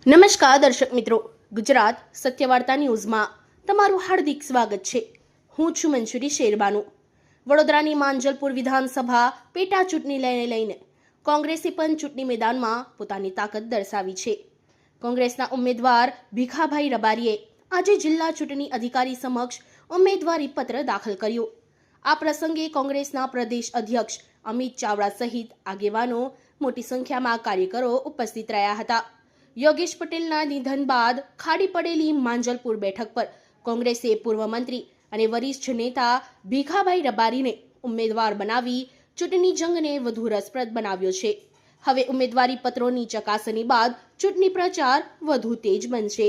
નમસ્કાર દર્શક મિત્રો, ગુજરાત સત્યવાર્તા ન્યૂઝમાં તમારું હાર્દિક સ્વાગત છે। હું છું મંજુરી શેરબાનુ। વડોદરાની માંજલપુર વિધાનસભા પેટા ચૂંટણી લઈને કોંગ્રેસે પણ ચૂંટણી મેદાનમાં પોતાની તાકાત દર્શાવી છે। કોંગ્રેસના ઉમેદવાર ભીખાભાઈ રબારીએ આજે જિલ્લા ચૂંટણી અધિકારી સમક્ષ ઉમેદવારી પત્ર દાખલ કર્યું। આ પ્રસંગે કોંગ્રેસના પ્રદેશ અધ્યક્ષ અમિત ચાવડા સહિત આગેવાનો, મોટી સંખ્યામાં કાર્યકરો ઉપસ્થિત રહ્યા હતા। યોગેશ પટેલના નિધન બાદ ખાડી પડેલી માંજલપુર બેઠક પર કોંગ્રેસે પૂર્વ મંત્રી અને વરિષ્ઠ નેતા ભીખાભાઈ રબારીને ઉમેદવાર બનાવી ચૂંટણી જંગને વધુ રસપ્રદ બનાવ્યો છે। હવે ઉમેદવારી પત્રોની ચકાસણી બાદ ચૂંટણી પ્રચાર વધુ તેજ બનશે।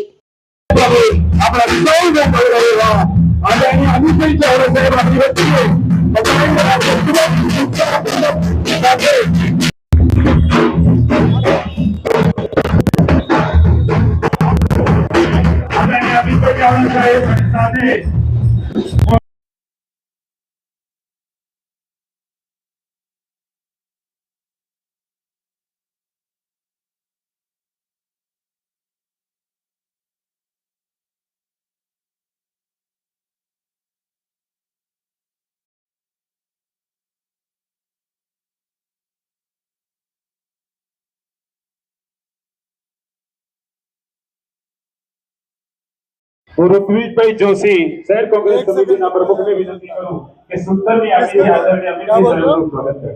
ઋત્વિજભાઈ જોશી શહેર કોંગ્રેસ સમિતિના પ્રમુખને વિનંતી કરું કે સુંદરની આદિની આદરણીય અમિતભાઈ સાહેબનું સ્વાગત કરે।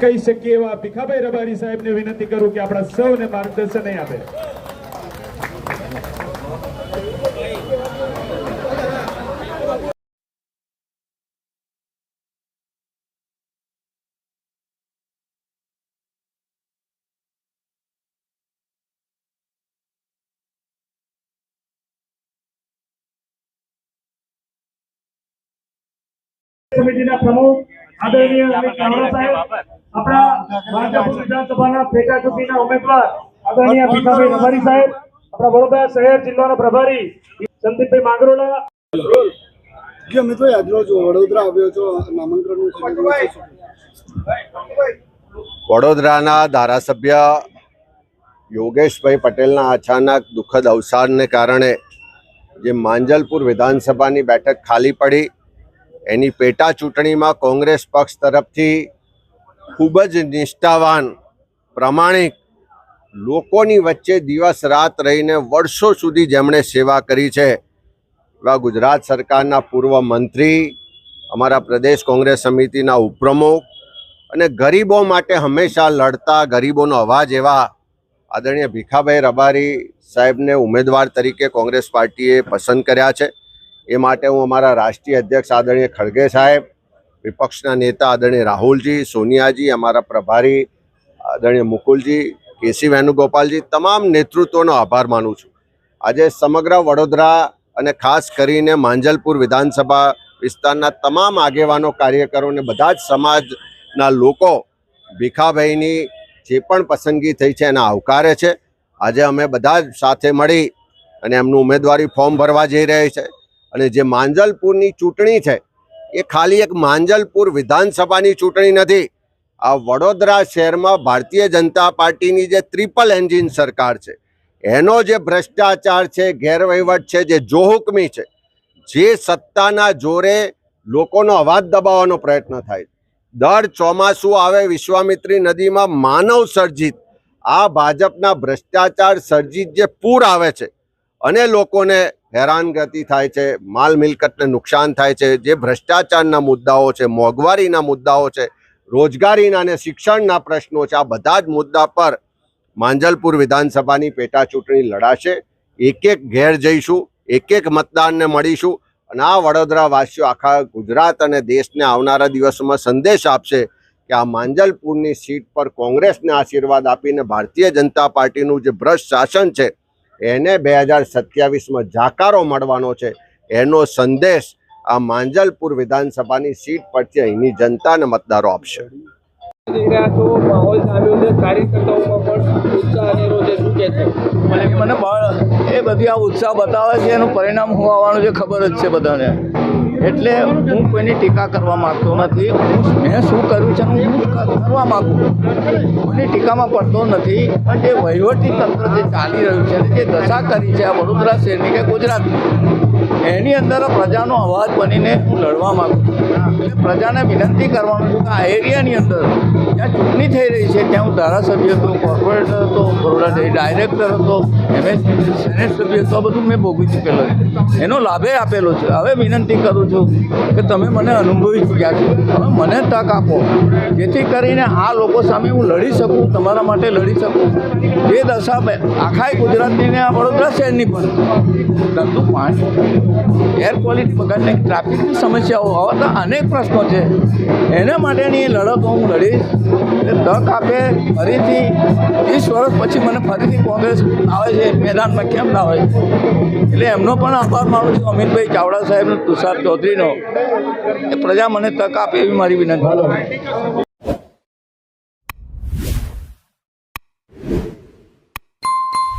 કહી શકીએ એવા ભીખાભાઈ રબારી સાહેબને વિનંતી કરું કે આપણા સૌને માર્ગદર્શન આપે। સમિતિના પ્રમુખ આદરણીય અમિત ચાવડા સાહેબ, આપણા માંજલપુર વિધાનસભાના પેટા ચૂંટણીના ઉમેદવાર આદરણીય ભીખાભાઈ રબારી સાહેબ, આપણા વડોદરા શહેર જિલ્લાના પ્રભારી સંદીપભાઈ માંગરોલા। અમિતભાઈ આજરોજ વડોદરા આવ્યો છો, નામાંકનનું વડોદરાના ધારાસભ્ય યોગેશભાઈ પટેલના અચાનક દુઃખદ અવસાનને કારણે જે માંજલપુર વિધાનસભાની બેઠક ખાલી પડી, એની પેટા ચૂંટણીમાં કોંગ્રેસ પક્ષ તરફથી ખૂબ જ નિષ્ઠાવાન, પ્રમાણિક લોકોની વચ્ચે દિવસ રાત રહીને વર્ષો સુધી જેમણે સેવા કરી છે એવા ગુજરાત સરકારના પૂર્વ મંત્રી, અમારા પ્રદેશ કોંગ્રેસ સમિતિના ઉપપ્રમુખ અને ગરીબો માટે હંમેશા લડતા, ગરીબોનો અવાજ એવા આદરણીય ભીખાભાઈ રબારી સાહેબને ઉમેદવાર તરીકે કોંગ્રેસ પાર્ટીએ પસંદ કર્યા છે। એ માટે હું અમારા રાષ્ટ્રીય અધ્યક્ષ આદરણીય ખડગે સાહેબ, વિપક્ષના નેતા આદરણીય રાહુલજી, સોનિયાજી, અમારા પ્રભારી આદરણીય મુકુલજી, કેસી વેણુગોપાલજી, તમામ નેતૃત્વનો આભાર માનું છું। આજે સમગ્ર વડોદરા અને ખાસ કરીને માંજલપુર વિધાનસભા વિસ્તારના તમામ આગેવાનો, કાર્યકરોને બધા જ સમાજના લોકો ભીખાભાઈની જે પણ પસંદગી થઈ છે એને આવકારે છે। આજે અમે બધા જ સાથે મળી અને એમનું ઉમેદવારી ફોર્મ ભરવા જઈ રહ્યા છે। અને જે માંજલપુરની ચૂંટણી છે એ ખાલી એક માંજલપુર વિધાનસભાની ચૂંટણી નથી। આ વડોદરા શહેરમાં ભારતીય જનતા પાર્ટીની જે ટ્રિપલ એન્જિન સરકાર છે એનો જે ભ્રષ્ટાચાર છે, ગેરવહીવટ છે, જે જોહુકમી છે, જે સત્તાના જોરે લોકોનો અવાજ દબાવવાનો પ્રયત્ન થાય, દર ચોમાસું આવે વિશ્વામિત્રી નદીમાં માનવ સર્જિત આ ભાજપના ભ્રષ્ટાચાર સર્જિત જે પૂર આવે છે અને લોકોને હેરાનગતિ થાય છે, માલ મિલકતને નુકસાન થાય છે, જે ભ્રષ્ટાચારના મુદ્દાઓ છે, મોંઘવારીના મુદ્દાઓ છે, રોજગારીના અને શિક્ષણના પ્રશ્નો છે, આ બધા જ મુદ્દા પર માંજલપુર વિધાનસભાની પેટા ચૂંટણી લડાશે। એક એક ઘેર જઈશું, એક એક મતદારને મળીશું અને આ વડોદરાવાસીઓ આખા ગુજરાત અને દેશને આવનારા દિવસોમાં સંદેશ આપશે કે આ માંજલપુરની સીટ પર કોંગ્રેસને આશીર્વાદ આપીને ભારતીય જનતા પાર્ટીનું જે ભ્રષ્ટ શાસન છે એને 2027માં જાકારો મળવાનો છે। એનો સંદેશ આ માંજલપુર વિધાનસભાની સીટ પરથી અહીંની જનતા અને મતદારો આપશે। જઈ રહ્યા છો, માહોલ જામ્યો છે, કાર્યકર્તાઓમાં પણ ઉત્સાહ અનેરો છે, શું કહેશો? એ બધી આ ઉત્સાહ બતાવે છે, એનું પરિણામ શું આવવાનું છે ખબર જ છે બધાને. એટલે હું કોઈની ટીકા કરવા માગતો નથી. મેં શું કર્યું છે હું કરવા માગું, કોઈની ટીકામાં પડતો નથી. પણ જે વહીવટી તંત્ર જે ચાલી રહ્યું છે, જે દશા કરી છે આ વડોદરા શહેરની કે ગુજરાતની, એની અંદર પ્રજાનો અવાજ બનીને હું લડવા માગું છું. એટલે પ્રજાને વિનંતી કરવાનું છું કે આ એરિયાની અંદર જ્યાં ચૂંટણી થઈ રહી છે ત્યાં હું ધારાસભ્ય હતો, કોર્પોરેટર હતો, બરોડા ડેરી ડાયરેક્ટર હતો, એમએસપી સેનેટ સભ્ય હતો, આ બધું મેં ભોગવી ચૂકેલો છે, એનો લાભે આપેલો છે. હવે વિનંતી કરું છું કે તમે મને અનુભવી ચૂક્યા છો, હવે મને તક આપો જેથી કરીને આ લોકો સામે હું લડી શકું, તમારા માટે લડી શકું. જે દશા આખા ગુજરાતની ને આ વડોદરા શહેરની પણ ગંદુ પાણી, એર ક્વોલિટી બગાડને, ટ્રાફિકની સમસ્યાઓ, આવા તો અનેક પ્રશ્નો છે. એના માટેની લડતો હું લડીશ. એટલે તક આપે ફરીથી 30 વર્ષ પછી મને ફરીથી કોંગ્રેસ આવે છે મેદાનમાં, કેમ ના હોય? એટલે એમનો પણ આભાર માનું છું, અમિતભાઈ ચાવડા સાહેબનો, તુષાર ચૌધરીનો. એ પ્રજા મને તક આપે એવી મારી વિનંતી.